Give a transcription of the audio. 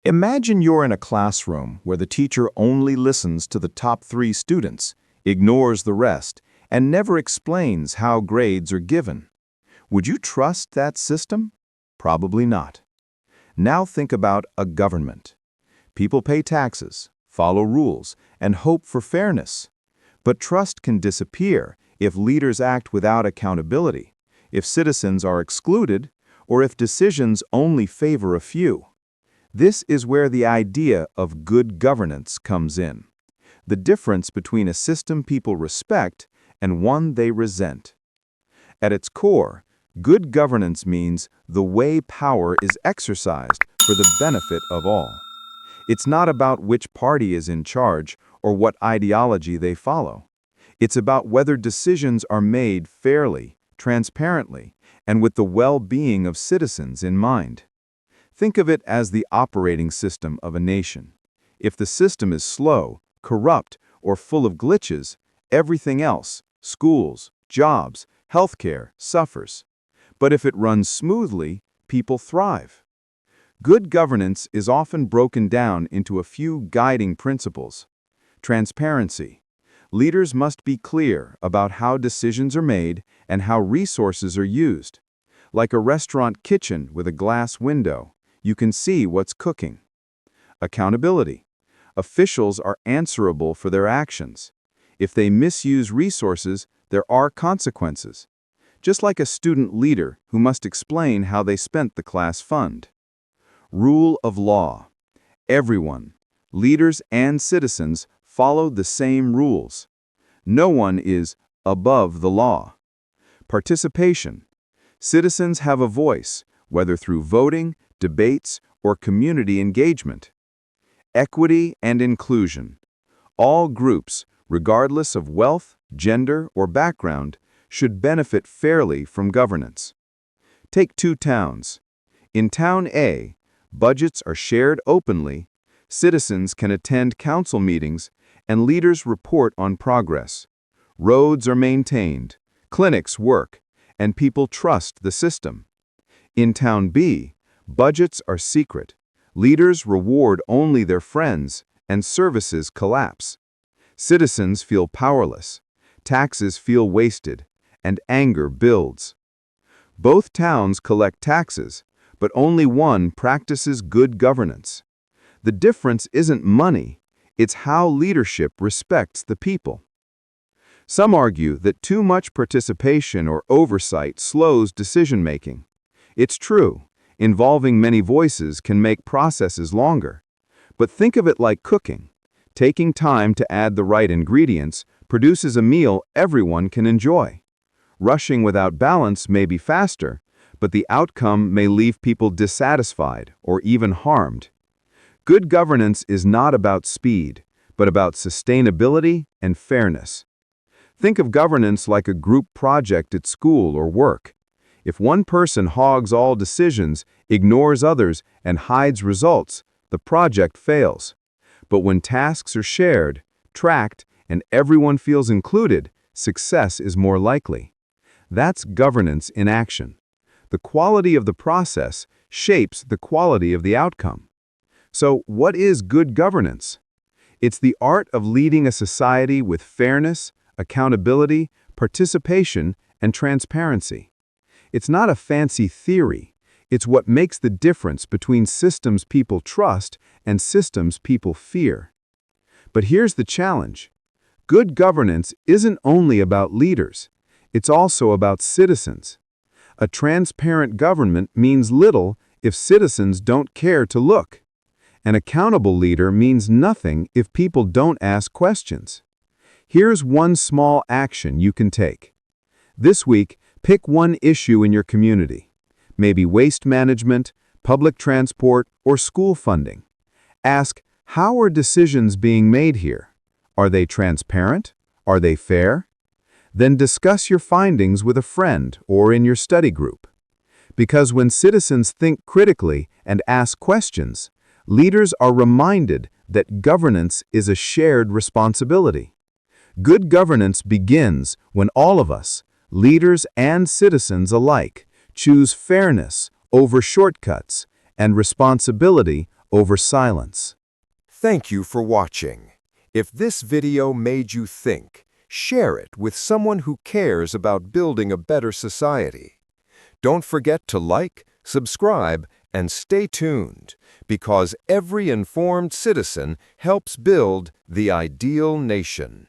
Imagine you're in a classroom where the teacher only listens to the top 3 students, ignores the rest, and never explains how grades are given. Would you trust that system? Probably not. Now think about a government. People pay taxes, follow rules, and hope for fairness. But trust can disappear if leaders act without accountability, if citizens are excluded, or if decisions only favor a few. This is where the idea of good governance comes in. The difference between a system people respect and one they resent. At its core, good governance means the way power is exercised for the benefit of all. It's not about which party is in charge or what ideology they follow. It's about whether decisions are made fairly, transparently, and with the well-being of citizens in mind. Think of it as the operating system of a nation. If the system is slow, corrupt, or full of glitches, everything else, schools, jobs, healthcare, suffers. But if it runs smoothly, people thrive. Good governance is often broken down into a few guiding principles. Transparency. Leaders must be clear about how decisions are made and how resources are used. Like a restaurant kitchen with a glass window, you can see what's cooking. Accountability. Officials are answerable for their actions. If they misuse resources, there are consequences. Just like a student leader who must explain how they spent the class fund. Rule of law. Everyone, leaders and citizens, follow the same rules. No one is above the law. Participation. Citizens have a voice, whether through voting, debates, or community engagement. Equity and inclusion. All groups, regardless of wealth, gender, or background, should benefit fairly from governance. Take 2 towns. In Town A, budgets are shared openly, citizens can attend council meetings, and leaders report on progress. Roads are maintained, clinics work, and people trust the system. In Town B, budgets are secret, leaders reward only their friends, and services collapse. Citizens feel powerless, taxes feel wasted, and anger builds. Both towns collect taxes, but only one practices good governance. The difference isn't money, it's how leadership respects the people. Some argue that too much participation or oversight slows decision-making. It's true. Involving many voices can make processes longer. But think of it like cooking. Taking time to add the right ingredients produces a meal everyone can enjoy. Rushing without balance may be faster, but the outcome may leave people dissatisfied or even harmed. Good governance is not about speed, but about sustainability and fairness. Think of governance like a group project at school or work. If one person hogs all decisions, ignores others, and hides results, the project fails. But when tasks are shared, tracked, and everyone feels included, success is more likely. That's governance in action. The quality of the process shapes the quality of the outcome. So, what is good governance? It's the art of leading a society with fairness, accountability, participation, and transparency. It's not a fancy theory. It's what makes the difference between systems people trust and systems people fear. But here's the challenge. Good governance isn't only about leaders. It's also about citizens. A transparent government means little if citizens don't care to look. An accountable leader means nothing if people don't ask questions. Here's one small action you can take. This week, pick one issue in your community. Maybe waste management, public transport, or school funding. Ask, how are decisions being made here? Are they transparent? Are they fair? Then discuss your findings with a friend or in your study group. Because when citizens think critically and ask questions, leaders are reminded that governance is a shared responsibility. Good governance begins when all of us, leaders and citizens alike, choose fairness over shortcuts and responsibility over silence. Thank you for watching. If this video made you think, share it with someone who cares about building a better society. Don't forget to like, subscribe, and stay tuned, because every informed citizen helps build the ideal nation.